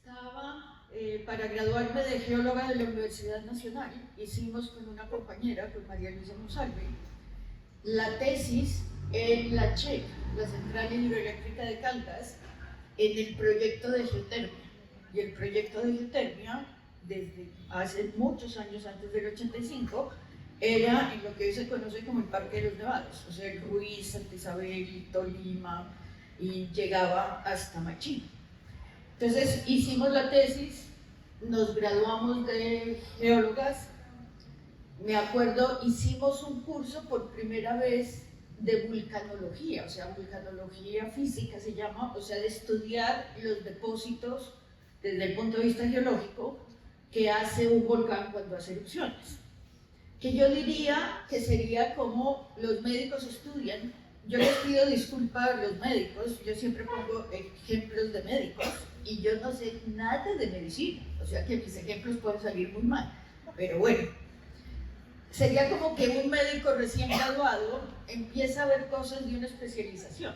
Estaba para graduarme de geóloga de la Universidad Nacional. Hicimos con una compañera, con María Luisa Monsalve, la tesis en la CHEC, la Central Hidroeléctrica de Caldas, en el proyecto de geotermia. Y el proyecto de geotermia, desde hace muchos años antes del 85, era en lo que hoy se conoce como el Parque de los Nevados, o sea, el Ruiz, Santa Isabel, Tolima, y llegaba hasta Machín. Entonces hicimos la tesis, nos graduamos de geólogas. Me acuerdo, hicimos un curso por primera vez de vulcanología, o sea, vulcanología física se llama, o sea, de estudiar los depósitos desde el punto de vista geológico que hace un volcán cuando hace erupciones. Que yo diría que sería como los médicos estudian. Yo les pido disculpas a los médicos, yo siempre pongo ejemplos de médicos y yo no sé nada de medicina, o sea que mis ejemplos pueden salir muy mal, pero bueno. Sería como que un médico recién graduado empieza a ver cosas de una especialización.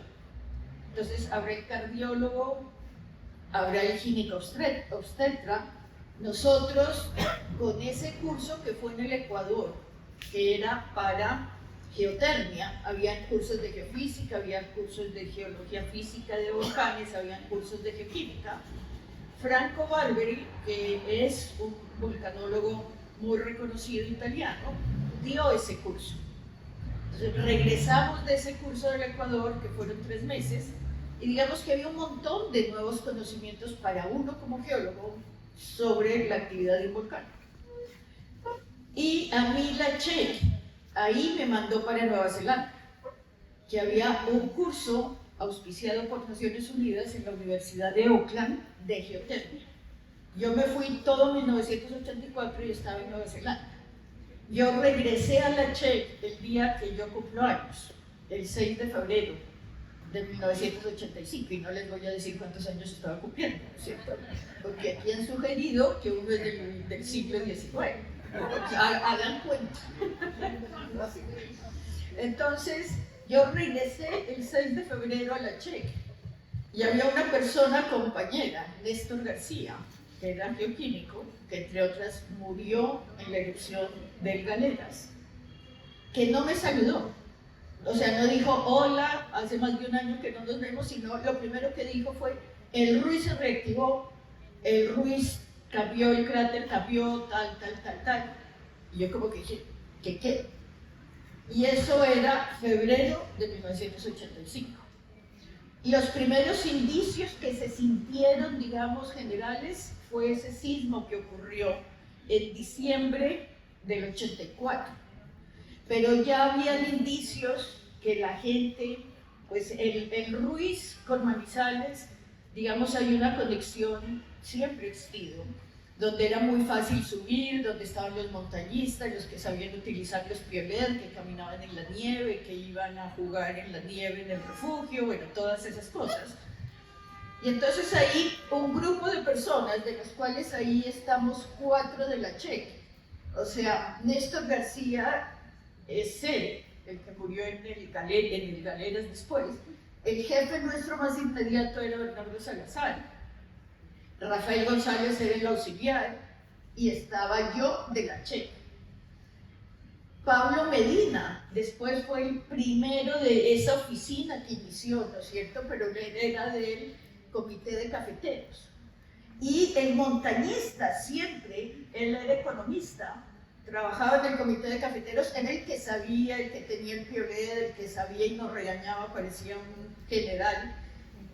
Entonces habrá el cardiólogo, habrá el ginecobstetra. Nosotros, con ese curso que fue en el Ecuador, que era para geotermia, había cursos de geofísica, había cursos de geología física de volcanes, había cursos de geoquímica. Franco Barberi, que es un vulcanólogo muy reconocido italiano, dio ese curso. Entonces regresamos de ese curso del Ecuador, que fueron 3 meses, y digamos que había un montón de nuevos conocimientos para uno como geólogo sobre la actividad de un volcán. Y a mí la CHEC ahí me mandó para Nueva Zelanda, que había un curso auspiciado por Naciones Unidas en la Universidad de Auckland de geotermia. Yo me fui todo 1984 y estaba en Nueva Zelanda. Yo regresé a la CHEC el día que yo cumplo años, el 6 de febrero de 1985, y no les voy a decir cuántos años estaba cumpliendo, ¿no es cierto? Porque aquí han sugerido que uno es del siglo XIX. Hagan cuenta. Entonces, yo regresé el 6 de febrero a la CHEC y había una persona compañera, Néstor García, que era geoquímico, que entre otras murió en la erupción del Galeras, que no me saludó. O sea, no dijo hola, hace más de un año que no nos vemos, sino lo primero que dijo fue: el Ruiz se reactivó, el Ruiz cambió, el cráter cambió, tal. Y yo como que dije, ¿qué? Y eso era febrero de 1985. Y los primeros indicios que se sintieron, digamos, generales, fue ese sismo que ocurrió en diciembre del 84. Pero ya habían indicios que la gente, pues el Ruiz con Manizales, digamos, hay una conexión, siempre existido, donde era muy fácil subir, donde estaban los montañistas, los que sabían utilizar los piolet, que caminaban en la nieve, que iban a jugar en la nieve en el refugio, bueno, todas esas cosas. Y entonces ahí un grupo de personas, de los cuales ahí estamos 4 de la CHEC, o sea, Néstor García es el que murió en el Galeras después. El jefe nuestro más inmediato era Bernardo Salazar. Rafael González era el auxiliar y estaba yo de la CHEC. Pablo Medina después fue el primero de esa oficina que inició, ¿no es cierto? Pero él era del comité de cafeteros. Y el montañista siempre, él era economista, trabajaba en el comité de cafeteros, era el que sabía, el que tenía el piolet, el que sabía y nos regañaba, parecía un general,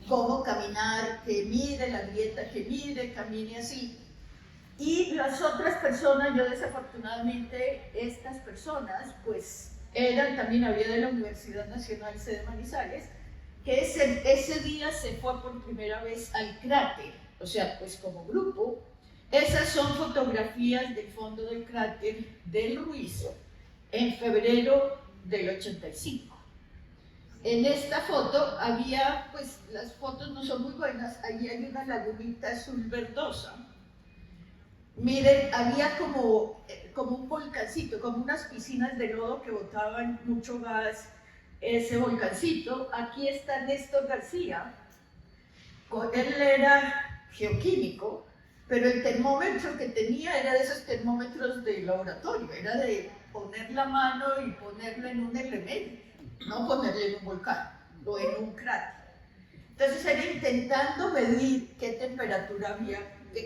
cómo caminar, que mire la dieta, que mire, camine así. Y las otras personas, yo desafortunadamente, estas personas, pues eran, también había de la Universidad Nacional sede Manizales, que ese día se fue por primera vez al cráter, o sea, pues como grupo. Esas son fotografías del fondo del cráter del Ruiz en febrero del 85. En esta foto había, pues las fotos no son muy buenas, ahí hay una lagunita azul verdosa. Miren, había como un volcancito, como unas piscinas de lodo que botaban mucho gas, ese volcancito. Aquí está Néstor García, él era geoquímico, pero el termómetro que tenía era de esos termómetros de laboratorio, era de poner la mano y ponerlo en un elemento, no ponerlo en un volcán o en un cráter. Entonces era intentando medir qué temperatura había,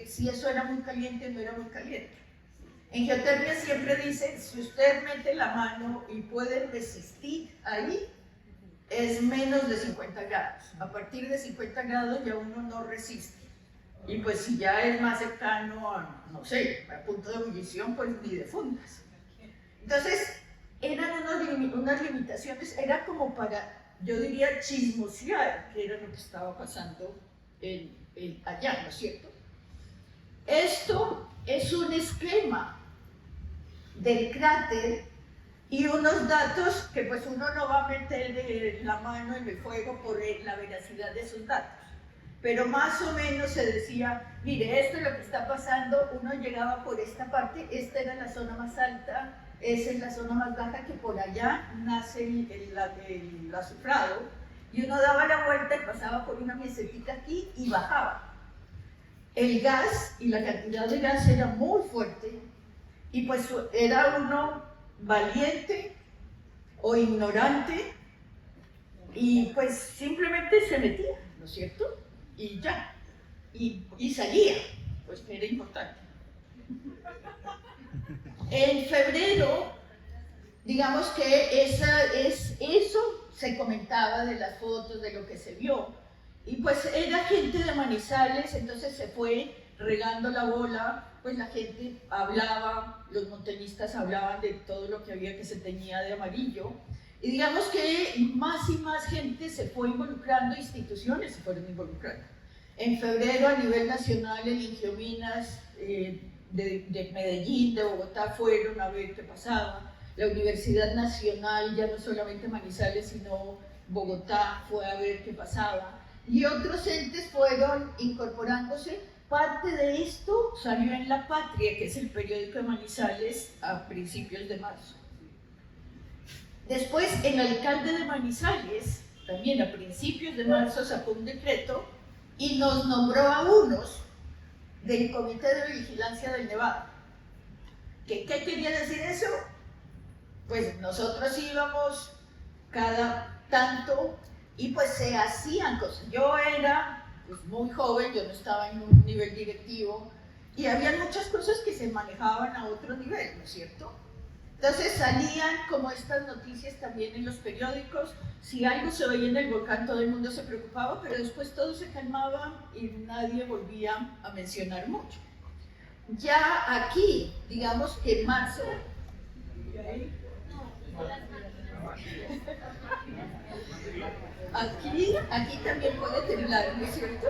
si eso era muy caliente o no era muy caliente. En geotermia siempre dicen, si usted mete la mano y puede resistir ahí, es menos de 50 grados. A partir de 50 grados ya uno no resiste. Y pues si ya es más cercano a, no sé, a punto de ebullición, pues ni de fundas. Entonces, eran unas limitaciones, era como para, yo diría, chismosear qué era lo que estaba pasando allá, ¿no es cierto? Esto es un esquema del cráter y unos datos que pues uno no va a meter la mano en el fuego por la veracidad de esos datos. Pero más o menos se decía, mire, esto es lo que está pasando, uno llegaba por esta parte, esta era la zona más alta, esa es la zona más baja, que por allá nace el azufrado, y uno daba la vuelta y pasaba por una meseta aquí y bajaba. El gas y la cantidad de gas era muy fuerte, y pues era uno valiente o ignorante, y pues simplemente se metía, ¿no es cierto? Y ya, y salía, pues que era importante. En febrero, digamos que eso se comentaba de las fotos, de lo que se vio, y pues era gente de Manizales, entonces se fue regando la bola, pues la gente hablaba, los montañistas hablaban de todo lo que había que se teñía de amarillo, y digamos que más y más gente se fue involucrando, instituciones se fueron involucrando. En febrero, a nivel nacional, el Ingiominas de Medellín, de Bogotá, fueron a ver qué pasaba. La Universidad Nacional, ya no solamente Manizales, sino Bogotá, fue a ver qué pasaba. Y otros entes fueron incorporándose. Parte de esto salió en La Patria, que es el periódico de Manizales, a principios de marzo. Después, el alcalde de Manizales, también a principios de marzo, sacó un decreto y nos nombró a unos del Comité de Vigilancia del Nevado. ¿Qué quería decir eso? Pues nosotros íbamos cada tanto y pues se hacían cosas. Yo era pues, muy joven, yo no estaba en un nivel directivo y había muchas cosas que se manejaban a otro nivel, ¿no es cierto? Entonces salían como estas noticias también en los periódicos, si algo se oía en el volcán todo el mundo se preocupaba, pero después todo se calmaba y nadie volvía a mencionar mucho. Ya aquí, digamos que en marzo, aquí también puede temblar, ¿no es cierto?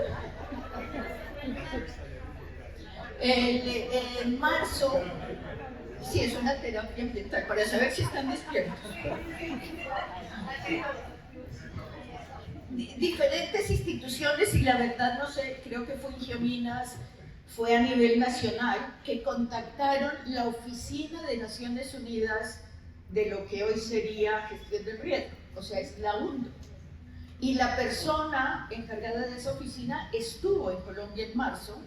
En marzo, sí, es una terapia ambiental para saber si están despiertos. Diferentes instituciones, y la verdad no sé, creo que fue Ingiominas, fue a nivel nacional, que contactaron la Oficina de Naciones Unidas de lo que hoy sería gestión del riesgo, o sea, es la UNDO. Y la persona encargada de esa oficina estuvo en Colombia en marzo,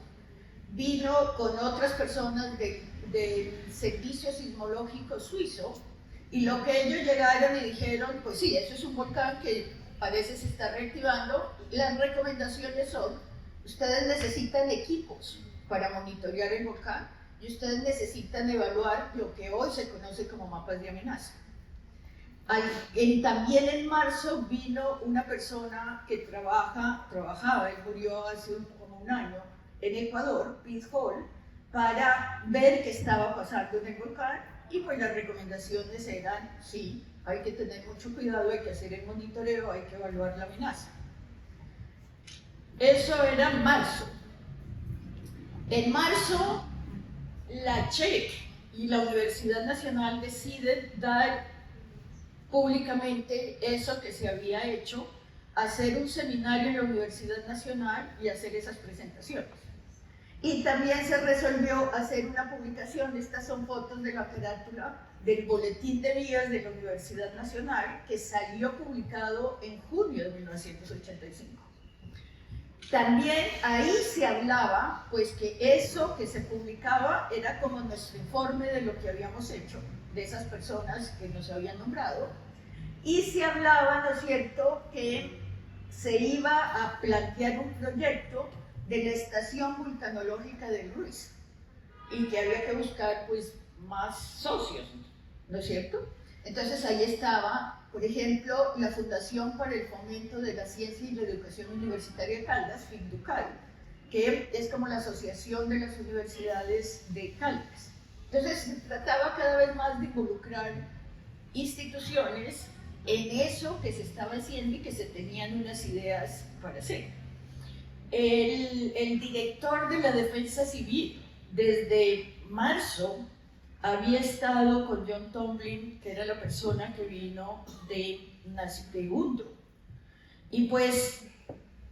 vino con otras personas del Servicio Sismológico Suizo, y lo que ellos llegaron y dijeron, pues sí, eso es un volcán que parece se está reactivando, las recomendaciones son, ustedes necesitan equipos para monitorear el volcán y ustedes necesitan evaluar lo que hoy se conoce como mapas de amenaza. También en marzo vino una persona que trabajaba, él murió hace como un año, en Ecuador, Pete Hall, para ver qué estaba pasando en el volcán y pues las recomendaciones eran, sí, hay que tener mucho cuidado, hay que hacer el monitoreo, hay que evaluar la amenaza. Eso era marzo. En marzo, la CHEC y la Universidad Nacional deciden dar públicamente eso que se había hecho, hacer un seminario en la Universidad Nacional y hacer esas presentaciones. Y también se resolvió hacer una publicación, estas son fotos de la carátula del Boletín de Vías de la Universidad Nacional, que salió publicado en junio de 1985. También ahí se hablaba, pues que eso que se publicaba era como nuestro informe de lo que habíamos hecho, de esas personas que nos habían nombrado, y se hablaba, ¿no es cierto?, que se iba a plantear un proyecto de la estación vulcanológica del Ruiz, y que había que buscar, pues, más socios, ¿no es cierto? Entonces ahí estaba, por ejemplo, la Fundación para el Fomento de la Ciencia y la Educación Universitaria de Caldas, FINDUCAL, que es como la asociación de las universidades de Caldas. Entonces se trataba cada vez más de involucrar instituciones en eso que se estaba haciendo y que se tenían unas ideas para hacer. El director de la Defensa Civil, desde marzo, había estado con John Tomlin, que era la persona que vino de UNDRO. Y pues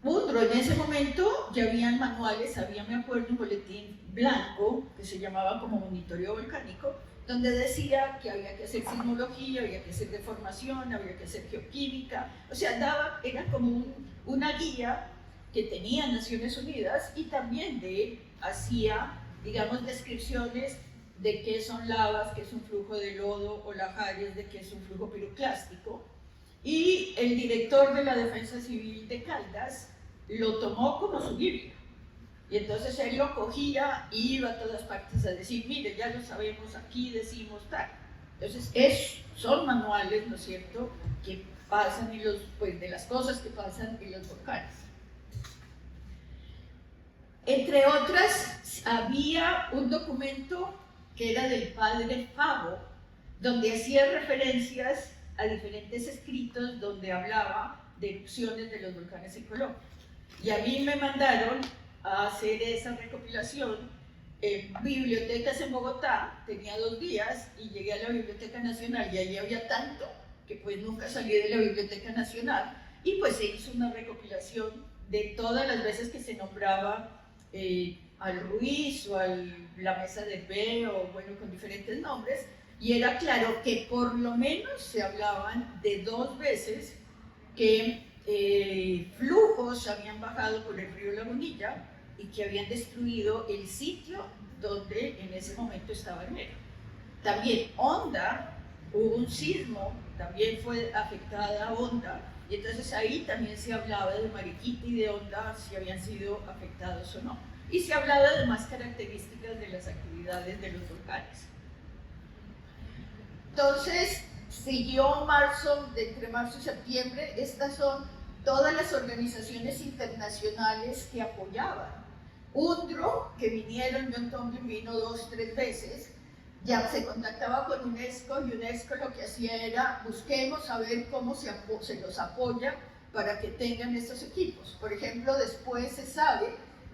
UNDRO en ese momento ya habían manuales, había, me acuerdo, un boletín blanco que se llamaba como monitoreo volcánico, donde decía que había que hacer sismología, había que hacer deformación, había que hacer geoquímica, o sea, era como una guía que tenía Naciones Unidas y también hacía, digamos, descripciones de qué son lavas, qué es un flujo de lodo, o lajares, de qué es un flujo piroclástico. Y el director de la Defensa Civil de Caldas lo tomó como su Biblia. Y entonces él lo cogía y iba a todas partes a decir, mire, ya lo sabemos, aquí decimos tal. Entonces, son manuales, ¿no es cierto?, que pasan pues, de las cosas que pasan en los volcanes. Entre otras, había un documento que era del padre Favo, donde hacía referencias a diferentes escritos donde hablaba de erupciones de los volcanes en Colombia. Y a mí me mandaron a hacer esa recopilación en bibliotecas en Bogotá. Tenía 2 días y llegué a la Biblioteca Nacional y allí había tanto que pues nunca salí de la Biblioteca Nacional, y pues se hizo una recopilación de todas las veces que se nombraba al Ruiz o a la Mesa de P, o bueno, con diferentes nombres, y era claro que por lo menos se hablaban de 2 veces que flujos habían bajado por el río Lagunilla y que habían destruido el sitio donde en ese momento estaba Armero. También Honda, hubo un sismo, también fue afectada Honda, y entonces ahí también se hablaba de Mariquita y de Honda, si habían sido afectados o no. Y se hablaba de más características de las actividades de los volcanes. Entonces, siguió marzo, entre marzo y septiembre. Estas son todas las organizaciones internacionales que apoyaban. UNDRO, que vinieron, John Tomlin vino 2 o 3 veces, ya se contactaba con UNESCO, y UNESCO lo que hacía era busquemos a ver cómo se los apoya para que tengan estos equipos. Por ejemplo, después se sabe,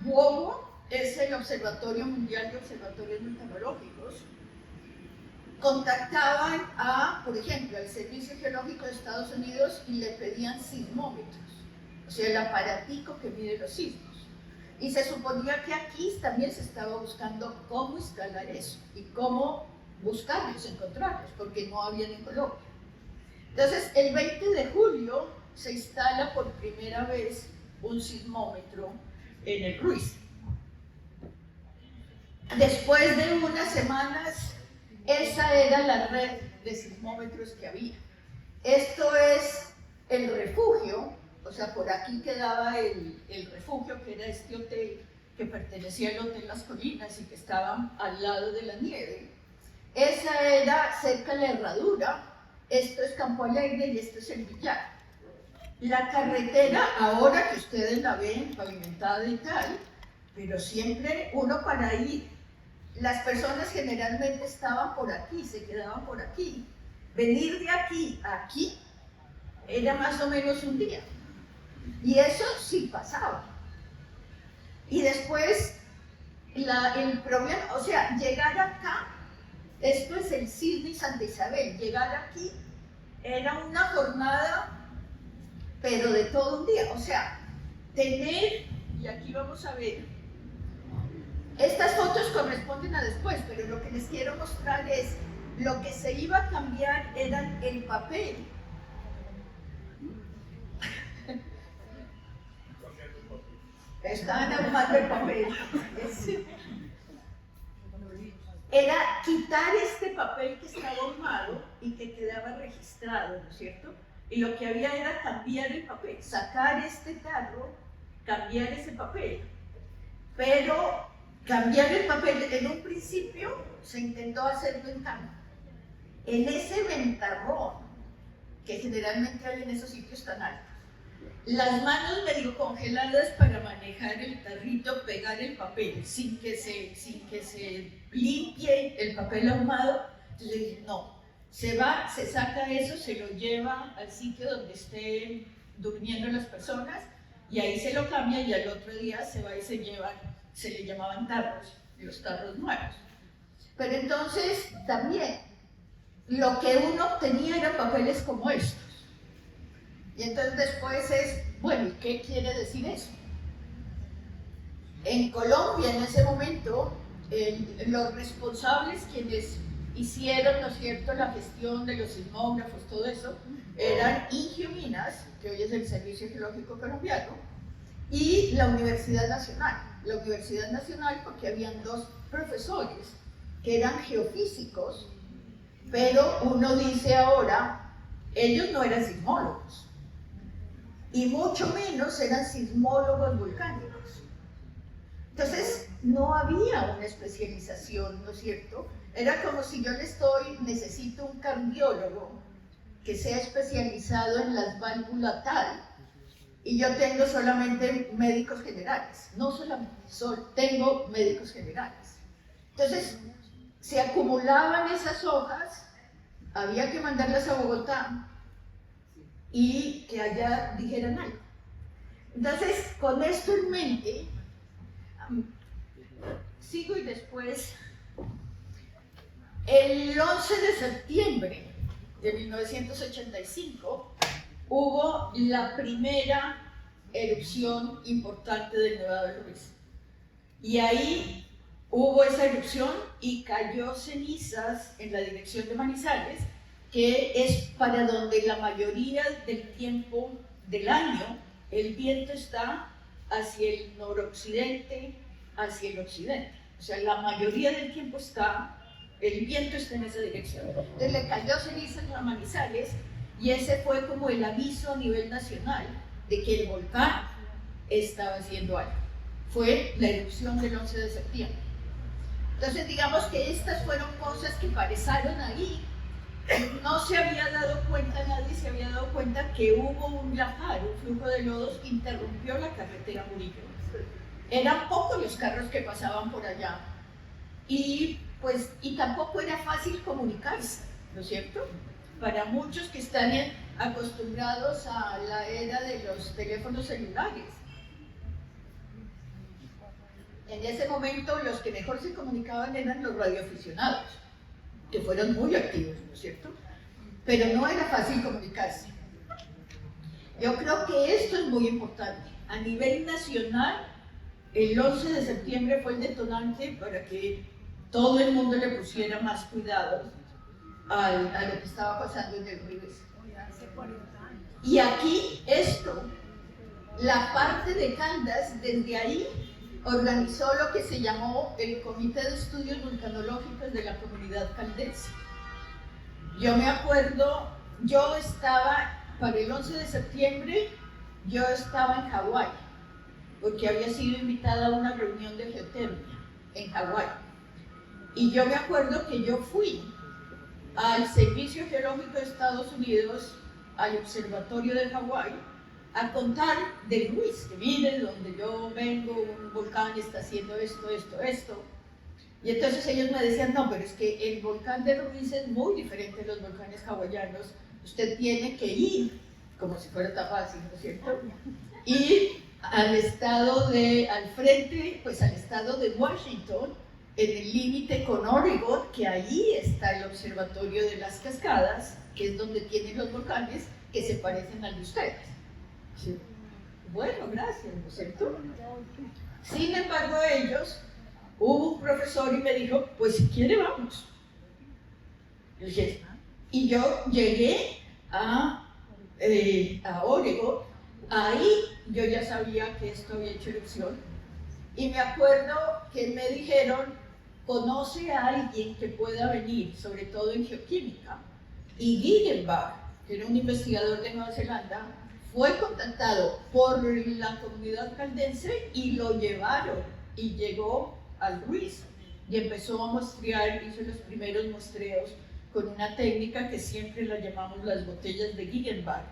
WOMO es el Observatorio Mundial de Observatorios Vulcanológicos, contactaban por ejemplo, al Servicio Geológico de Estados Unidos y le pedían sismómetros, o sea, el aparatico que mide los sismos. Y se suponía que aquí también se estaba buscando cómo instalar eso y cómo buscarlos, encontrarlos, porque no habían en Colombia. Entonces, el 20 de julio se instala por primera vez un sismómetro en el Ruiz. Después de unas semanas, esa era la red de sismómetros que había. Esto es el refugio, o sea, por aquí quedaba el refugio, que era este hotel que pertenecía al Hotel Las Colinas y que estaba al lado de la nieve. Esa era cerca de la Herradura, esto es Campo Alegre y esto es el Villar. La carretera, ahora que ustedes la ven pavimentada y tal, pero siempre uno para ir, las personas generalmente estaban por aquí, se quedaban por aquí. Venir de aquí a aquí era más o menos un día. Y eso sí pasaba. Y después, el problema, o sea, llegar acá, esto es el Cisne y Santa Isabel, llegar aquí era una jornada, pero de todo un día. O sea, tener, y aquí vamos a ver, estas fotos corresponden a después, pero lo que les quiero mostrar es, lo que se iba a cambiar era el papel. estaban ahumando el papel. Era quitar este papel que estaba ahumado y que quedaba registrado, ¿no es cierto? Y lo que había era cambiar el papel, sacar este tarro, cambiar ese papel. Pero cambiar el papel, en un principio se intentó hacerlo en cama. En ese ventarrón, que generalmente hay en esos sitios tan altos, las manos medio congeladas para manejar el tarrito, pegar el papel, sin que se limpie el papel ahumado. Entonces le dije, no, se va, se saca eso, se lo lleva al sitio donde estén durmiendo las personas y ahí se lo cambia y al otro día se va y se lleva, se le llamaban tarros, los tarros nuevos. Pero entonces también lo que uno obtenía eran papeles como estos. Y entonces después es, bueno, ¿y qué quiere decir eso? En Colombia en ese momento, los responsables quienes hicieron, ¿no es cierto?, la gestión de los sismógrafos, todo eso, eran Ingiominas, que hoy es el Servicio Geológico Colombiano, y la Universidad Nacional. La Universidad Nacional porque habían dos profesores que eran geofísicos, pero uno dice ahora, ellos no eran sismólogos, y mucho menos eran sismólogos volcánicos. Entonces, no había una especialización, ¿no es cierto? Era como si yo necesito un cardiólogo que sea especializado en las válvulas tal, y yo tengo solamente médicos generales. No solamente, tengo médicos generales. Entonces, se acumulaban esas hojas, había que mandarlas a Bogotá, y que allá dijeran algo. Entonces, con esto en mente, sigo y después, el 11 de septiembre de 1985, hubo la primera erupción importante del Nevado del Ruiz. Y ahí hubo esa erupción y cayó cenizas en la dirección de Manizales, que es para donde la mayoría del tiempo del año el viento está hacia el noroccidente, hacia el occidente. O sea, la mayoría del tiempo el viento está en esa dirección. Entonces le cayó ceniza a Manizales y ese fue como el aviso a nivel nacional de que el volcán estaba haciendo algo. Fue la erupción del 11 de septiembre. Entonces digamos que estas fueron cosas que pasaron ahí. No se había dado cuenta, nadie se había dado cuenta que hubo un lapar, un flujo de lodos que interrumpió la carretera Murillo. Eran pocos los carros que pasaban por allá y tampoco era fácil comunicarse, ¿no es cierto? Para muchos que están acostumbrados a la era de los teléfonos celulares. En ese momento los que mejor se comunicaban eran los radioaficionados, que fueron muy activos, ¿no es cierto? Pero no era fácil comunicarse. Yo creo que esto es muy importante. A nivel nacional, el 11 de septiembre fue el detonante para que todo el mundo le pusiera más cuidado a lo que estaba pasando en el Ruiz. Y aquí la parte de Caldas, desde ahí, organizó lo que se llamó el Comité de Estudios Vulcanológicos de la Comunidad Caldense. Yo me acuerdo, para el 11 de septiembre, yo estaba en Hawái, porque había sido invitada a una reunión de geotermia en Hawái. Y yo me acuerdo que yo fui al Servicio Geológico de Estados Unidos, al Observatorio de Hawái, a contar del Ruiz, que miren, donde yo vengo, un volcán está haciendo esto. Y entonces ellos me decían, no, pero es que el volcán de Ruiz es muy diferente de los volcanes hawaianos, usted tiene que ir, como si fuera tan fácil, ¿no es cierto? Ir al estado de Washington, en el límite con Oregon, que ahí está el observatorio de las cascadas, que es donde tienen los volcanes que se parecen al de ustedes. Sí. Bueno, gracias, ¿no es cierto? Sin embargo, hubo un profesor y me dijo, pues si quiere vamos. Y yo llegué a Oregon, Ahí yo ya sabía que esto había hecho erupción y me acuerdo que me dijeron, conoce a alguien que pueda venir, sobre todo en geoquímica, y Guggenbach, que era un investigador de Nueva Zelanda, fue contactado por la comunidad caldense y lo llevaron y llegó al Ruiz y empezó a muestrear, hizo los primeros muestreos con una técnica que siempre la llamamos las botellas de Guggenbach,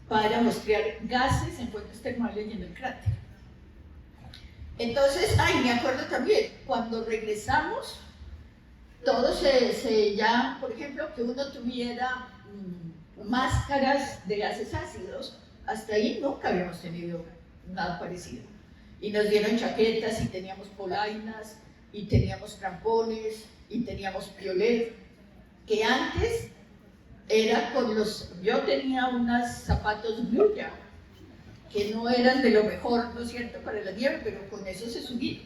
para muestrear gases en fuentes termales y en el cráter. Entonces, me acuerdo también, cuando regresamos, todo ya, por ejemplo, que uno tuviera máscaras de gases ácidos, hasta ahí nunca habíamos tenido nada parecido. Y nos dieron chaquetas y teníamos polainas, y teníamos crampones, y teníamos piolet, que antes era yo tenía unos zapatos Bluya, que no eran de lo mejor, ¿no es cierto?, para la nieve, pero con eso se subía.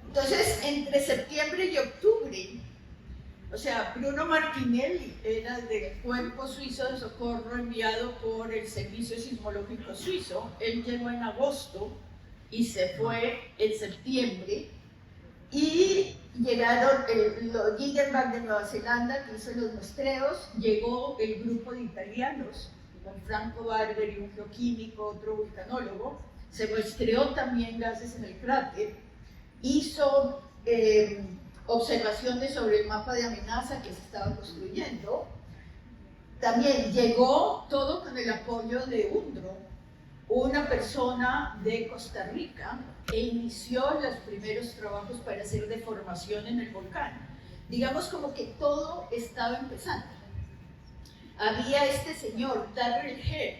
Entonces, entre septiembre y octubre, o sea, Bruno Martinelli era del Cuerpo Suizo de Socorro enviado por el Servicio Sismológico Suizo. Él llegó en agosto y se fue en septiembre. Y llegaron los Guggenbach de Nueva Zelanda, que hizo los muestreos, llegó el grupo de italianos, con Franco Barber y un geoquímico, otro vulcanólogo, se muestreó también gases en el cráter, hizo observaciones sobre el mapa de amenaza que se estaba construyendo, también llegó todo con el apoyo de UNDRO, una persona de Costa Rica, e inició los primeros trabajos para hacer deformación en el volcán. Digamos como que todo estaba empezando. Había este señor, Darrell Head,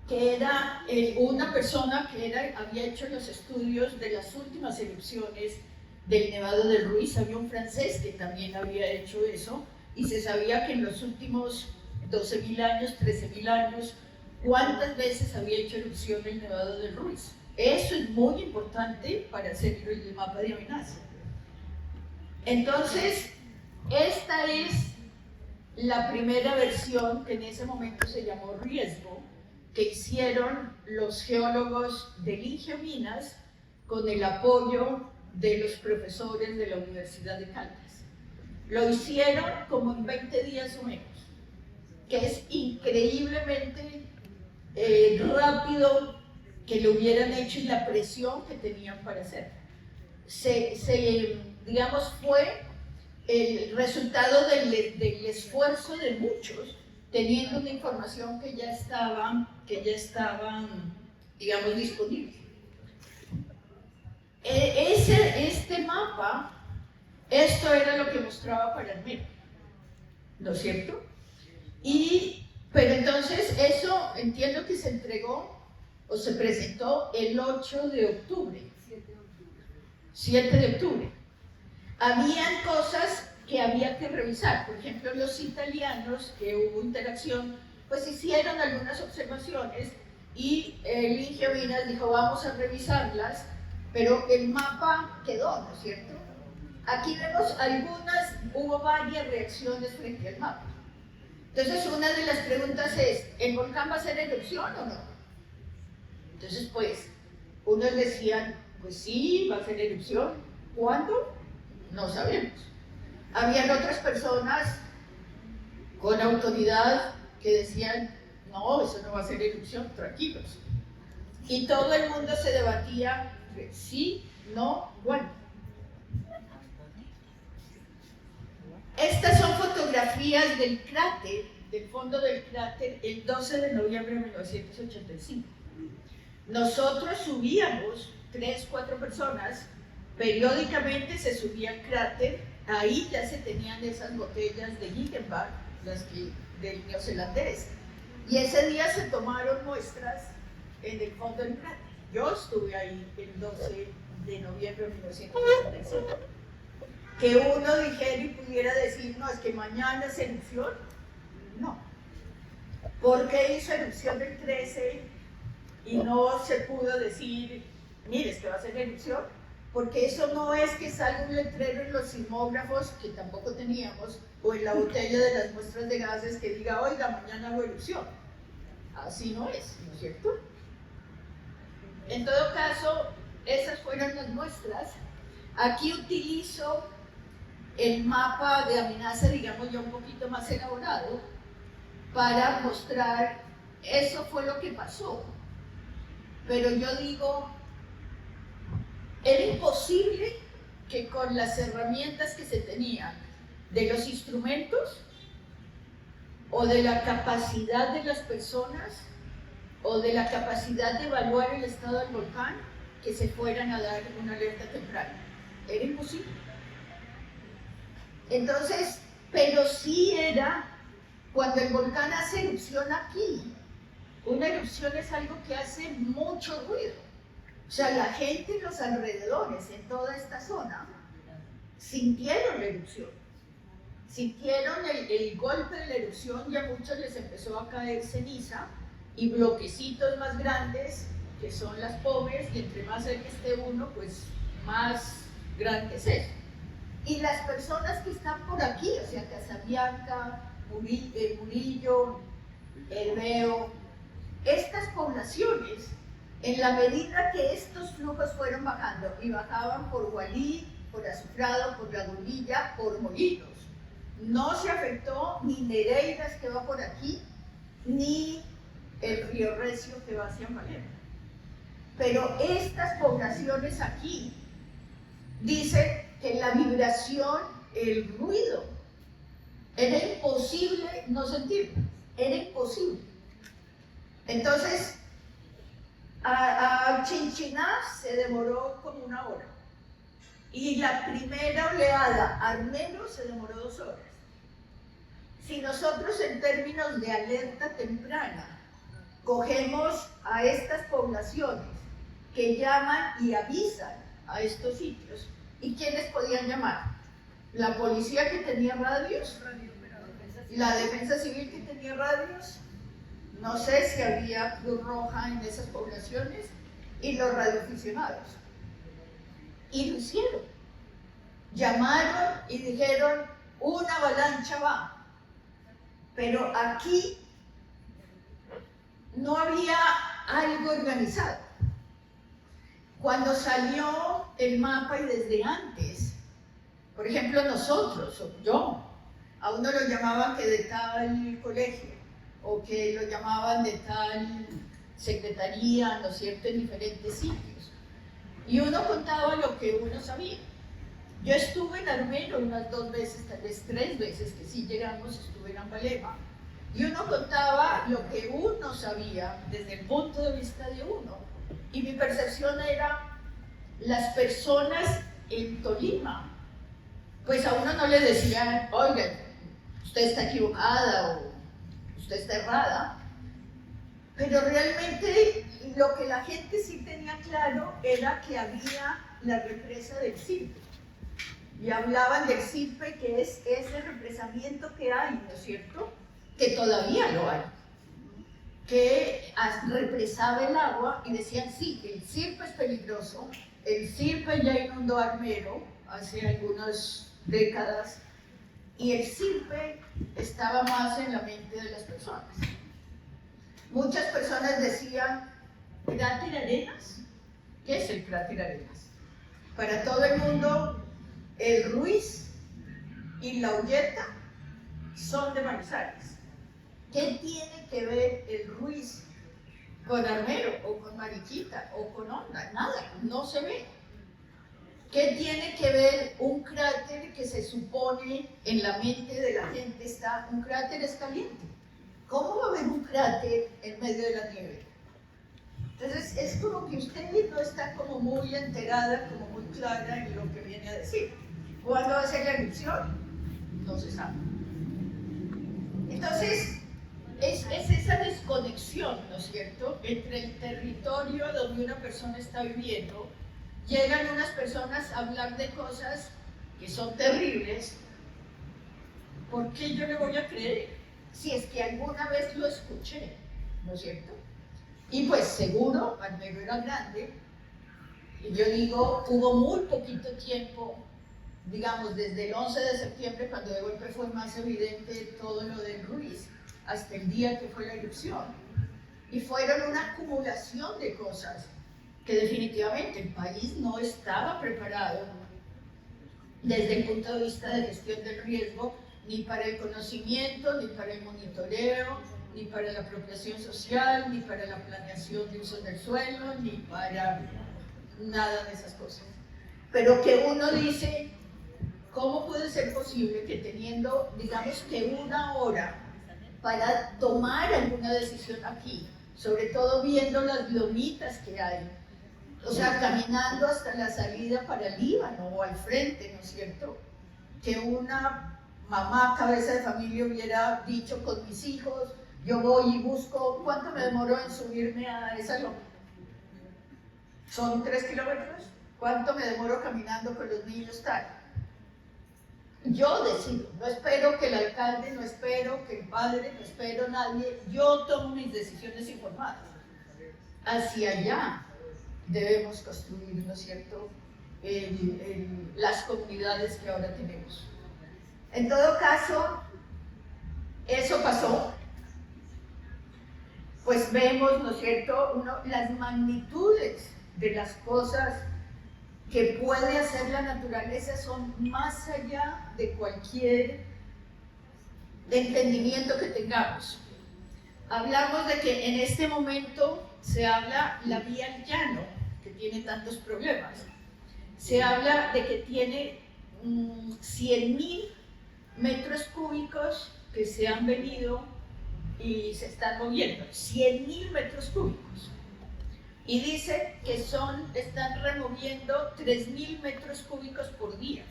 que era una persona que había hecho los estudios de las últimas erupciones del Nevado del Ruiz. Había un francés que también había hecho eso, y se sabía que en los últimos 12.000 años, 13.000 años, cuántas veces había hecho erupción el Nevado del Ruiz. Eso es muy importante para hacer el mapa de amenaza. Entonces, esta es la primera versión, que en ese momento se llamó Riesgo, que hicieron los geólogos del Ingeo Minas con el apoyo de los profesores de la Universidad de Caldas. Lo hicieron como en 20 días o menos, que es increíblemente rápido que lo hubieran hecho, y la presión que tenían para hacerlo. Digamos, fue el resultado del esfuerzo de muchos, teniendo una información que ya estaban, digamos, disponible. Este mapa, esto era lo que mostraba para el MEP, ¿no es cierto? Pero entonces eso entiendo que se entregó o se presentó el 8 de octubre. 7 de octubre. Habían cosas que había que revisar. Por ejemplo, los italianos, que hubo interacción, pues hicieron algunas observaciones y el Ingeo Minas dijo, vamos a revisarlas, pero el mapa quedó, ¿no es cierto? Aquí vemos hubo varias reacciones frente al mapa. Entonces, una de las preguntas es, ¿el volcán va a hacer erupción o no? Entonces, pues, unos decían, pues sí, va a hacer erupción. ¿Cuándo? No sabemos. Habían otras personas con autoridad que decían, no, eso no va a ser erupción, tranquilos. Y todo el mundo se debatía, sí, no, bueno. Estas son fotografías del cráter, del fondo del cráter, el 12 de noviembre de 1985. Nosotros subíamos, 3, 4 personas, periódicamente se subía al cráter, ahí ya se tenían esas botellas de Guggenbach, del neozelandés, y ese día se tomaron muestras en el fondo del cráter. Yo estuve ahí el 12 de noviembre de 1985. Que uno dijera y pudiera decir, no, es que mañana es erupción. No. ¿Por qué hizo erupción el 13 y no se pudo decir, mire, es que va a ser erupción? porque eso no es que salga un letrero en los sismógrafos, que tampoco teníamos, o en la botella de las muestras de gases que diga, oiga, mañana hago erupción. Así no es, ¿no es cierto? En todo caso, esas fueron las muestras. Aquí utilizo el mapa de amenaza, digamos ya un poquito más elaborado, para mostrar, eso fue lo que pasó. Pero yo digo, era imposible que con las herramientas que se tenían, de los instrumentos, o de la capacidad de las personas, o de la capacidad de evaluar el estado del volcán, que se fueran a dar una alerta temprana. Era imposible. Entonces, pero sí era cuando el volcán hace erupción aquí. Una erupción es algo que hace mucho ruido. O sea, la gente en los alrededores, en toda esta zona, sintieron la erupción. Sintieron el golpe de la erupción y a muchos les empezó a caer ceniza y bloquecitos más grandes, que son las pobres, y entre más cerca esté uno, pues más grande es eso. Y las personas que están por aquí, o sea, Casabianca, Murillo, Herveo, estas poblaciones, en la medida que estos flujos fueron bajando, y bajaban por Gualí, por Azufrado, por La Gurilla, por Molinos, no se afectó ni Nereidas, que va por aquí, ni el río Recio, que va hacia Palermo. Pero estas poblaciones aquí dicen que la vibración, el ruido, era imposible no sentirlo, era imposible. Entonces, a Chinchiná se demoró como 1 hora. Y la primera oleada, Armero, se demoró 2 horas. Si nosotros en términos de alerta temprana cogemos a estas poblaciones que llaman y avisan a estos sitios, ¿y quiénes podían llamar? La policía que tenía radios, la defensa civil que tenía radios, no sé si había Cruz Roja en esas poblaciones, y los radioaficionados. Y lo hicieron. Llamaron y dijeron, una avalancha va. Pero aquí no había algo organizado. Cuando salió el mapa y desde antes, por ejemplo nosotros, o yo, a uno lo llamaban que de tal colegio, o que lo llamaban de tal secretaría, ¿no es cierto?, en diferentes sitios. Y uno contaba lo que uno sabía. Yo estuve en Armero unas 2 veces, tal vez 3 veces, que sí llegamos, estuve en Ambalema, y uno contaba lo que uno sabía desde el punto de vista de uno. Y mi percepción era, las personas en Tolima, pues a uno no le decían, oigan, usted está equivocada o usted está errada, pero realmente lo que la gente sí tenía claro era que había la represa del Sirpe. Y hablaban del Sirpe, que es ese represamiento que hay, ¿no es cierto?, que todavía lo hay, que represaba el agua, y decían, sí, el Sirpe es peligroso, el Sirpe ya inundó Armero hace algunas décadas, y el Sirpe estaba más en la mente de las personas. Muchas personas decían, ¿cráter Arenas? ¿Qué es el cráter Arenas? Para todo el mundo, el Ruiz y la Ulleta son de Manizales. ¿Qué tiene que ver el Ruiz con Armero, o con Mariquita, o con Honda? Nada, no se ve. ¿Qué tiene que ver un cráter que se supone en la mente de la gente está, un cráter es caliente? ¿Cómo va a haber un cráter en medio de la nieve? Entonces es como que usted no está como muy enterada, como muy clara en lo que viene a decir. ¿Cuándo va a ser la erupción? No se sabe. Entonces es esa desconexión, ¿no es cierto?, entre el territorio donde una persona está viviendo. Llegan unas personas a hablar de cosas que son terribles. ¿Por qué yo le voy a creer? Si es que alguna vez lo escuché, ¿no es cierto? Y pues seguro, Armero era grande, Y yo digo, hubo muy poquito tiempo, digamos, desde el 11 de septiembre, cuando de golpe fue más evidente todo lo del Ruiz, hasta el día que fue la erupción. Y fueron una acumulación de cosas que definitivamente el país no estaba preparado desde el punto de vista de gestión del riesgo, ni para el conocimiento, ni para el monitoreo, ni para la apropiación social, ni para la planeación de usos del suelo, ni para nada de esas cosas. Pero que uno dice, ¿cómo puede ser posible que teniendo, digamos que una hora para tomar alguna decisión aquí, sobre todo viendo las lomitas que hay, o sea, caminando hasta la salida para el Líbano o al frente, ¿no es cierto? Que una mamá, cabeza de familia, hubiera dicho con mis hijos, yo voy y busco, ¿cuánto me demoró en subirme a esa loma? ¿Son 3 kilómetros? ¿Cuánto me demoro caminando con los niños tal? Yo decido, no espero que el alcalde, no espero que el padre, no espero nadie, yo tomo mis decisiones informadas. Hacia allá debemos construir, ¿no es cierto?, las comunidades que ahora tenemos. En todo caso, eso pasó. Pues vemos, ¿no es cierto?, las magnitudes de las cosas que puede hacer la naturaleza son más allá de cualquier entendimiento que tengamos. Hablamos de que en este momento se habla la vía al llano, que tiene tantos problemas. Se habla de que tiene 100.000 metros cúbicos que se han venido y se están moviendo. 100.000 metros cúbicos. Y dice que están removiendo 3.000 metros cúbicos por día.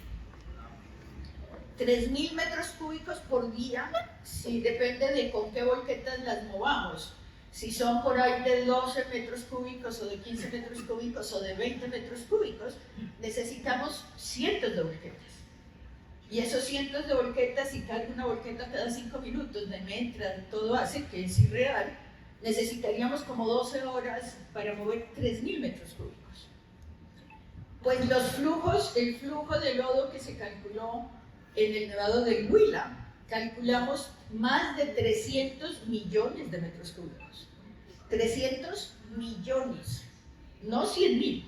3.000 metros cúbicos por día, si depende de con qué volquetas las movamos. Si son por ahí de 12 metros cúbicos o de 15 metros cúbicos o de 20 metros cúbicos, necesitamos cientos de volquetas. Y esos cientos de volquetas, y cada una volqueta cada 5 minutos de entra, todo hace que es irreal, necesitaríamos como 12 horas para mover 3.000 metros cúbicos. Pues los flujos, el flujo de lodo que se calculó en el Nevado del Huila, calculamos más de 300 millones de metros cúbicos. 300 millones, no 100.000.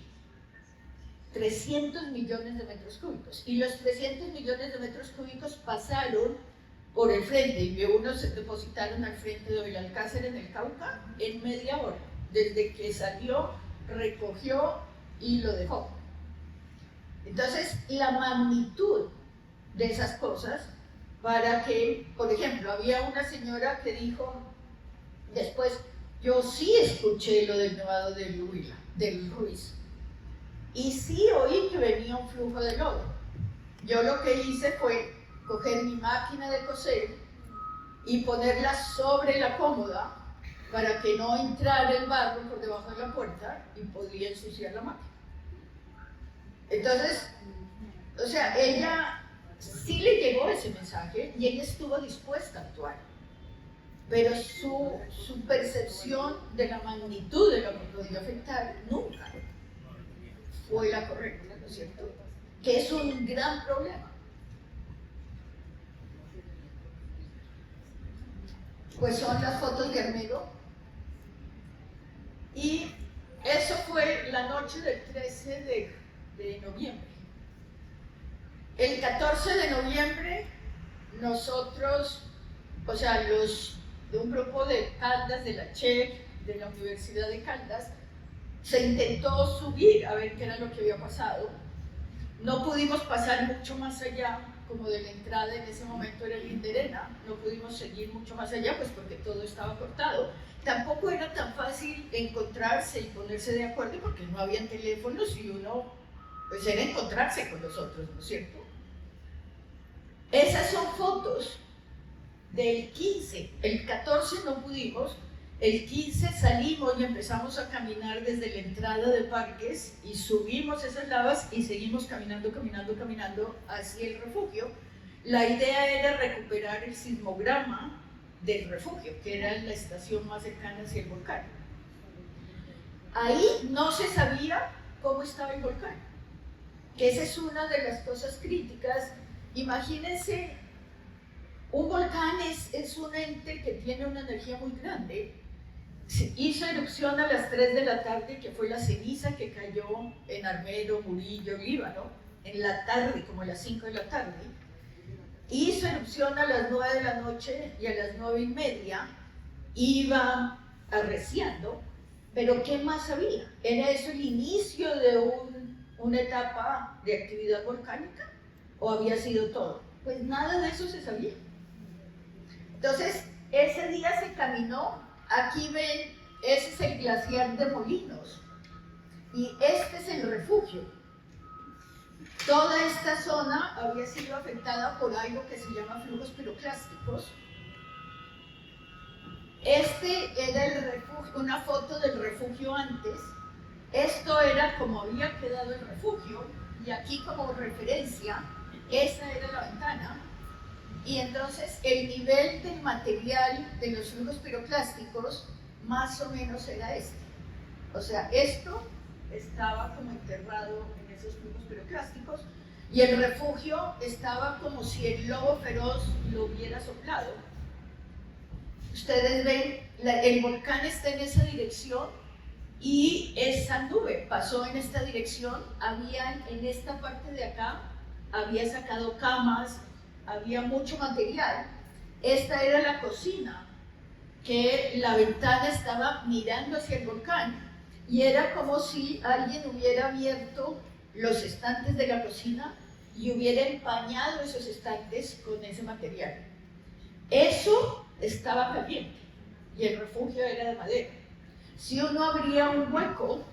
300 millones de metros cúbicos. Y los 300 millones de metros cúbicos pasaron por el frente, y unos se depositaron al frente de Belalcázar en el Cauca en media hora, desde que salió, recogió y lo dejó. Entonces, la magnitud de esas cosas, para que, por ejemplo, había una señora que dijo, después, yo sí escuché lo del Nevado del Huila, del Ruiz, y sí oí que venía un flujo de lodo. Yo lo que hice fue coger mi máquina de coser y ponerla sobre la cómoda para que no entrara el barro por debajo de la puerta y podría ensuciar la máquina. Entonces, o sea, ella sí le llegó ese mensaje y ella estuvo dispuesta a actuar, pero su percepción de la magnitud de lo que podía afectar nunca fue la correcta, ¿no es cierto? Que es un gran problema. Pues son las fotos de Armero, y eso fue la noche del 13 de noviembre. El 14 de noviembre nosotros, o sea, los de un grupo de Caldas, de la CHEC, de la Universidad de Caldas, se intentó subir a ver qué era lo que había pasado. No pudimos pasar mucho más allá, como de la entrada en ese momento era el Inderena, no pudimos seguir mucho más allá, pues porque todo estaba cortado. Tampoco era tan fácil encontrarse y ponerse de acuerdo, porque no habían teléfonos y uno, pues era encontrarse con los otros, ¿no es cierto? Esas son fotos del 15, el 14 no pudimos, el 15 salimos y empezamos a caminar desde la entrada de Parques y subimos esas lavas y seguimos caminando hacia el refugio. La idea era recuperar el sismograma del refugio, que era la estación más cercana hacia el volcán. Ahí no se sabía cómo estaba el volcán. Que esa es una de las cosas críticas. Imagínense, un volcán es un ente que tiene una energía muy grande. Hizo erupción a las 3 de la tarde, que fue la ceniza que cayó en Armero, Murillo, Líbano, en la tarde, como a las 5 de la tarde. Hizo erupción a las 9 de la noche y a las 9:30 iba arreciando, pero ¿qué más había? ¿Era eso el inicio de una etapa de actividad volcánica o había sido todo? Pues nada de eso se sabía. Entonces, ese día se caminó. Aquí ven, ese es el glaciar de Molinos y este es el refugio. Toda esta zona había sido afectada por algo que se llama flujos piroclásticos. Este era el refugio, una foto del refugio antes. Esto era como había quedado el refugio y aquí como referencia, esa era la ventana. Y entonces el nivel del material de los flujos piroclásticos más o menos era este. O sea, esto estaba como enterrado en esos flujos piroclásticos y el refugio estaba como si el lobo feroz lo hubiera soplado. Ustedes ven, el volcán está en esa dirección y esa nube pasó en esta dirección. Habían en esta parte de acá, había sacado camas, había mucho material. Esta era la cocina, que la ventana estaba mirando hacia el volcán y era como si alguien hubiera abierto los estantes de la cocina y hubiera empañado esos estantes con ese material. Eso estaba caliente y el refugio era de madera. Si uno abría un hueco,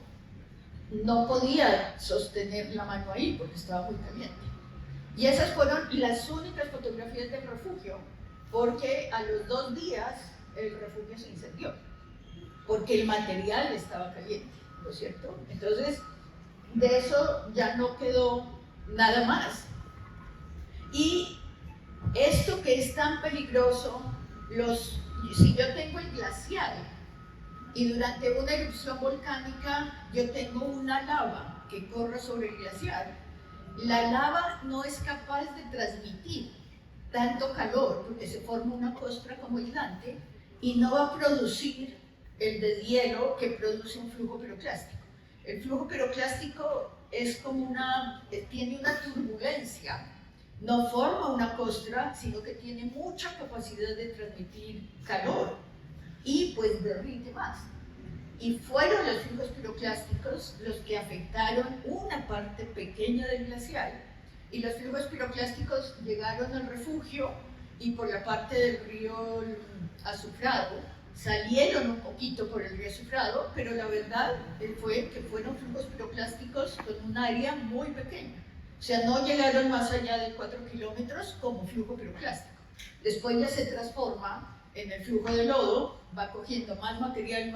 no podía sostener la mano ahí porque estaba muy caliente. Y esas fueron las únicas fotografías del refugio, porque a los 2 días el refugio se incendió, porque el material estaba caliente, ¿no es cierto? Entonces, de eso ya no quedó nada más. Y esto que es tan peligroso, si yo tengo el glaciar y durante una erupción volcánica yo tengo una lava que corre sobre el glaciar, la lava no es capaz de transmitir tanto calor porque se forma una costra como aislante y no va a producir el deshielo que produce un flujo piroclástico. El flujo piroclástico es como tiene una turbulencia, no forma una costra, sino que tiene mucha capacidad de transmitir calor y pues derrite más. Y fueron los flujos piroclásticos los que afectaron una parte pequeña del glaciar. Y los flujos piroclásticos llegaron al refugio y por la parte del río Azufrado, salieron un poquito por el río Azufrado, pero la verdad fue que fueron flujos piroclásticos con un área muy pequeña. O sea, no llegaron más allá de 4 kilómetros como flujo piroclástico. Después ya se transforma en el flujo de lodo, va cogiendo más material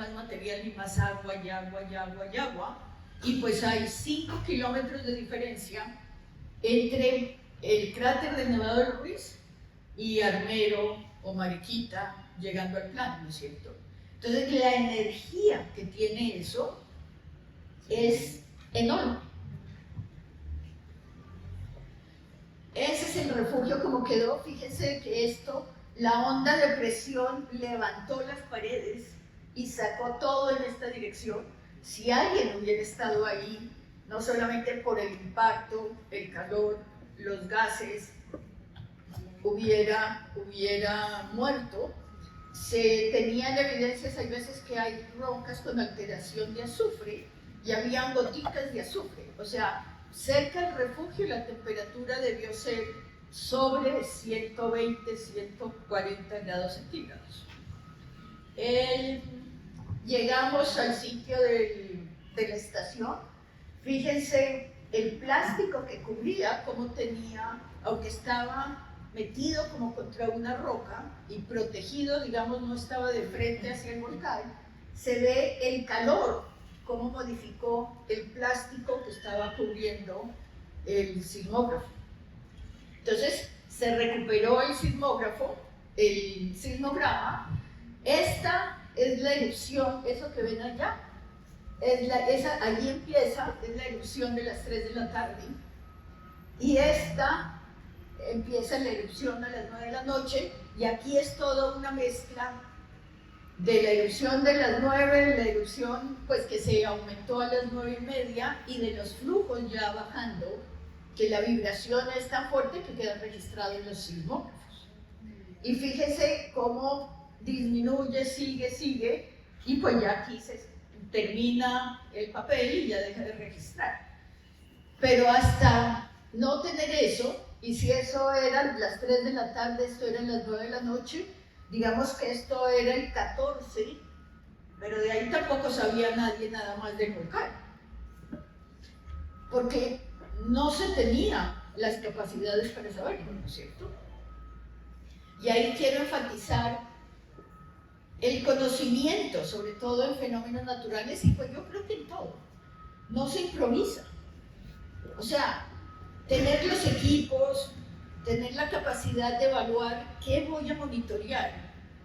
y más agua y agua y agua y agua, y pues hay 5 kilómetros de diferencia entre el cráter del Nevado del Ruiz y Armero o Mariquita llegando al plano, ¿no es cierto? Entonces la energía que tiene eso es enorme. Ese es el refugio como quedó. Fíjense que la onda de presión levantó las paredes y sacó todo en esta dirección. Si alguien hubiera estado ahí, no solamente por el impacto, el calor, los gases, hubiera muerto. Se tenían evidencias, hay veces que hay rocas con alteración de azufre y habían goticas de azufre. O sea, cerca del refugio la temperatura debió ser sobre 120, 140 grados centígrados. Llegamos al sitio de la estación. Fíjense el plástico que cubría, como tenía, aunque estaba metido como contra una roca y protegido, digamos, no estaba de frente hacia el volcán, se ve el calor, cómo modificó el plástico que estaba cubriendo el sismógrafo. Entonces se recuperó el sismograma. Esta es la erupción, eso que ven allá, allí empieza, es la erupción de las 3 de la tarde, y esta empieza la erupción a las 9 de la noche, y aquí es toda una mezcla de la erupción de las 9, la erupción pues que se aumentó a las 9:30, y de los flujos ya bajando, que la vibración es tan fuerte que queda registrado en los sismógrafos. Y fíjese cómo disminuye, sigue, y pues ya aquí se termina el papel y ya deja de registrar. Pero hasta no tener eso, y si eso eran las 3 de la tarde, esto eran las 9 de la noche, digamos que esto era el 14, pero de ahí tampoco sabía nadie nada más del volcán, porque no se tenía las capacidades para saberlo, ¿no es cierto? Y ahí quiero enfatizar el conocimiento, sobre todo en fenómenos naturales, y pues yo creo que en todo. No se improvisa. O sea, tener los equipos, tener la capacidad de evaluar qué voy a monitorear.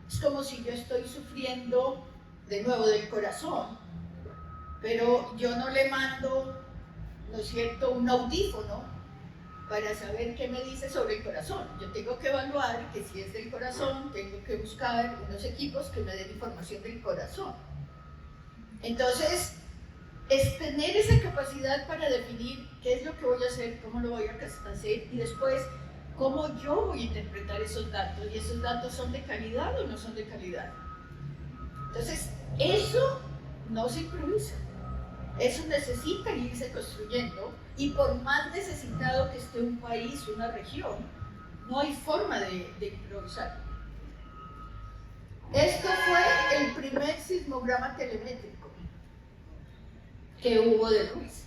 Es como si yo estoy sufriendo, de nuevo, del corazón, pero yo no le mando, ¿no es cierto?, un audífono para saber qué me dice sobre el corazón. Yo tengo que evaluar que si es del corazón, tengo que buscar unos equipos que me den información del corazón. Entonces, es tener esa capacidad para definir qué es lo que voy a hacer, cómo lo voy a hacer, y después cómo yo voy a interpretar esos datos, y esos datos son de calidad o no son de calidad. Entonces, eso no se improvisa. Eso necesita irse construyendo, y por más necesitado que esté un país, una región, no hay forma de improvisar. Esto fue el primer sismograma telemétrico que hubo de Ruiz.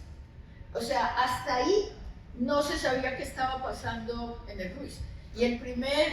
O sea, hasta ahí no se sabía qué estaba pasando en el Ruiz. Y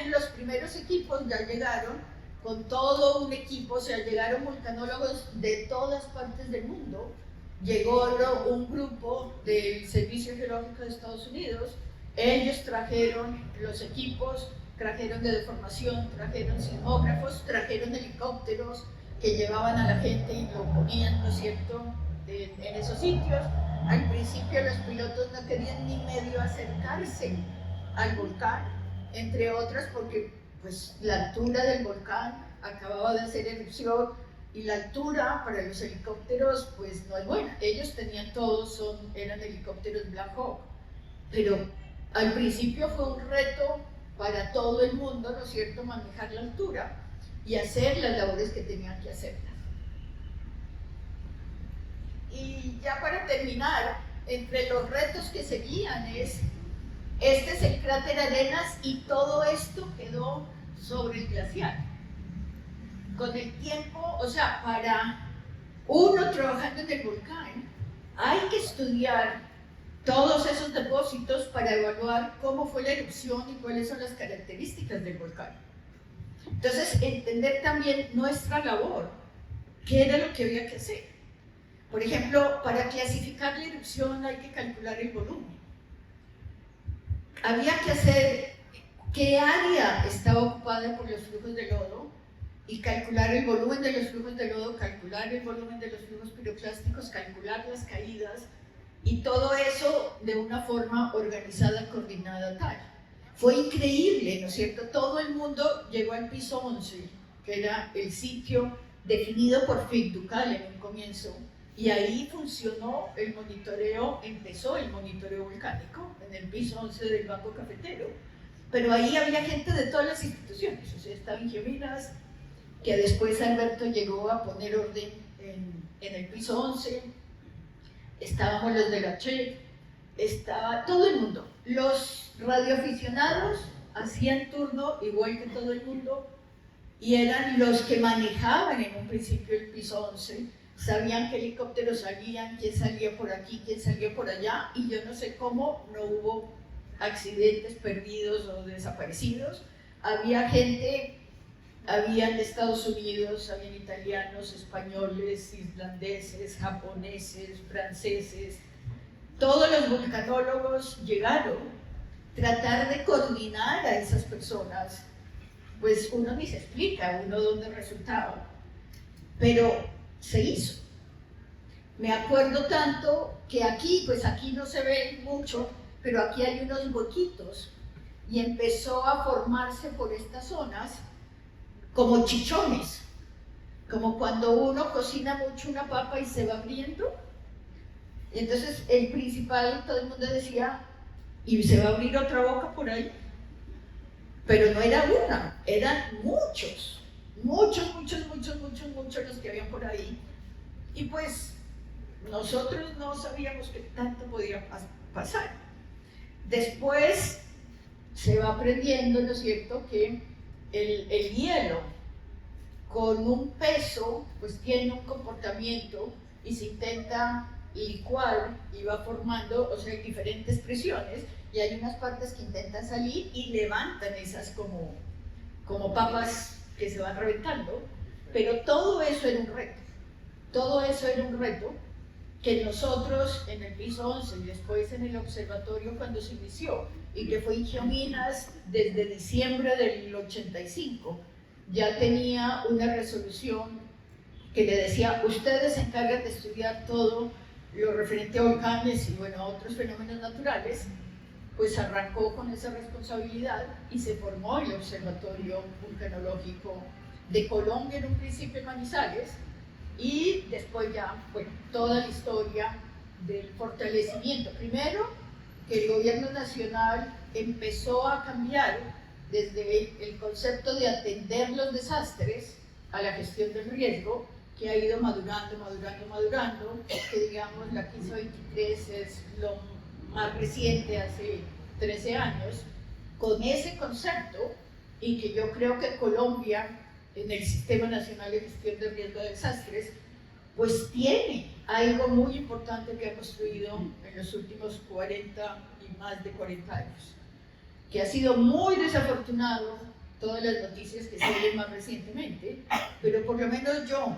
los primeros equipos ya llegaron con todo un equipo, o sea, llegaron vulcanólogos de todas partes del mundo. Llegó un grupo del Servicio Geológico de Estados Unidos, ellos trajeron los equipos, trajeron de deformación, trajeron sismógrafos, trajeron helicópteros que llevaban a la gente y lo ponían, ¿no es cierto?, en esos sitios. Al principio los pilotos no querían ni medio acercarse al volcán, entre otras porque pues, la altura del volcán acababa de hacer erupción, y la altura para los helicópteros pues no es buena. Ellos tenían todos, eran helicópteros Black Hawk, pero al principio fue un reto para todo el mundo, ¿no es cierto?, manejar la altura y hacer las labores que tenían que hacer. Y ya para terminar, entre los retos que seguían este es el cráter Arenas, y todo esto quedó sobre el glaciar. Con el tiempo, o sea, para uno trabajando en el volcán, hay que estudiar todos esos depósitos para evaluar cómo fue la erupción y cuáles son las características del volcán. Entonces, entender también nuestra labor, qué era lo que había que hacer. Por ejemplo, para clasificar la erupción hay que calcular el volumen. Había que hacer qué área estaba ocupada por los flujos de lodo, y calcular el volumen de los flujos de lodo, calcular el volumen de los flujos piroclásticos, calcular las caídas, y todo eso de una forma organizada, coordinada, tal. Fue increíble, ¿no es cierto? Todo el mundo llegó al piso 11, que era el sitio definido por Frick Ducal en un comienzo, y ahí funcionó el monitoreo, empezó el monitoreo volcánico en el piso 11 del Banco Cafetero. Pero ahí había gente de todas las instituciones, o sea, estaba Ingeminas, que después Alberto llegó a poner orden en el piso 11, estábamos los de la CHEC, estaba todo el mundo. Los radioaficionados hacían turno igual que todo el mundo, y eran los que manejaban en un principio el piso 11, sabían qué helicópteros salían, quién salía por aquí, quién salía por allá, y yo no sé cómo no hubo accidentes, perdidos o desaparecidos. Había gente, habían de Estados Unidos, habían italianos, españoles, islandeses, japoneses, franceses. Todos los vulcanólogos llegaron. Tratar de coordinar a esas personas, pues uno ni se explica, uno dónde resultaba, pero se hizo. Me acuerdo tanto que aquí, pues aquí no se ve mucho, pero aquí hay unos huequitos y empezó a formarse por estas zonas como chichones, como cuando uno cocina mucho una papa y se va abriendo. Entonces el principal, todo el mundo decía, y se va a abrir otra boca por ahí, pero no era una, eran muchos los que habían por ahí. Y pues nosotros no sabíamos que tanto podía pasar. Después se va aprendiendo, ¿no es cierto?, que el hielo con un peso pues tiene un comportamiento y se intenta licuar y va formando, o sea, hay diferentes presiones y hay unas partes que intentan salir y levantan esas como papas que se van reventando, pero todo eso era un reto, todo eso era un reto que nosotros en el piso 11 y después en el observatorio cuando se inició y que fue en Geominas desde diciembre del 85, ya tenía una resolución que le decía, ustedes se encargan de estudiar todo lo referente a volcanes y bueno, a otros fenómenos naturales, pues arrancó con esa responsabilidad y se formó el Observatorio Vulcanológico de Colombia en un principio en Manizales y después ya, bueno, toda la historia del fortalecimiento. Primero, que el gobierno nacional empezó a cambiar desde el concepto de atender los desastres a la gestión del riesgo, que ha ido madurando, que digamos la 1523 es lo más reciente, hace 13 años, con ese concepto, y que yo creo que Colombia, en el Sistema Nacional de Gestión de Riesgo de Desastres, pues tiene algo muy importante que ha construido en los últimos 40 y más de 40 años, que ha sido muy desafortunado, todas las noticias que se ven más recientemente, pero por lo menos yo,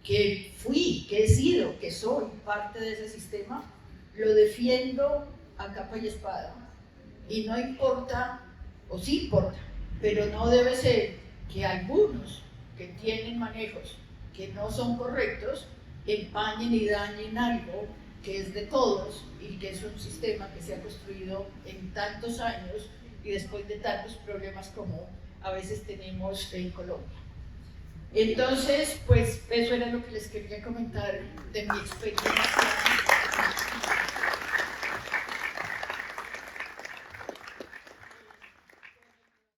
que fui, que he sido, que soy parte de ese sistema, lo defiendo a capa y espada. Y no importa, o sí importa, pero no debe ser que algunos que tienen manejos que no son correctos empañen y dañen algo que es de todos y que es un sistema que se ha construido en tantos años y después de tantos problemas como a veces tenemos en Colombia. Entonces, pues eso era lo que les quería comentar de mi experiencia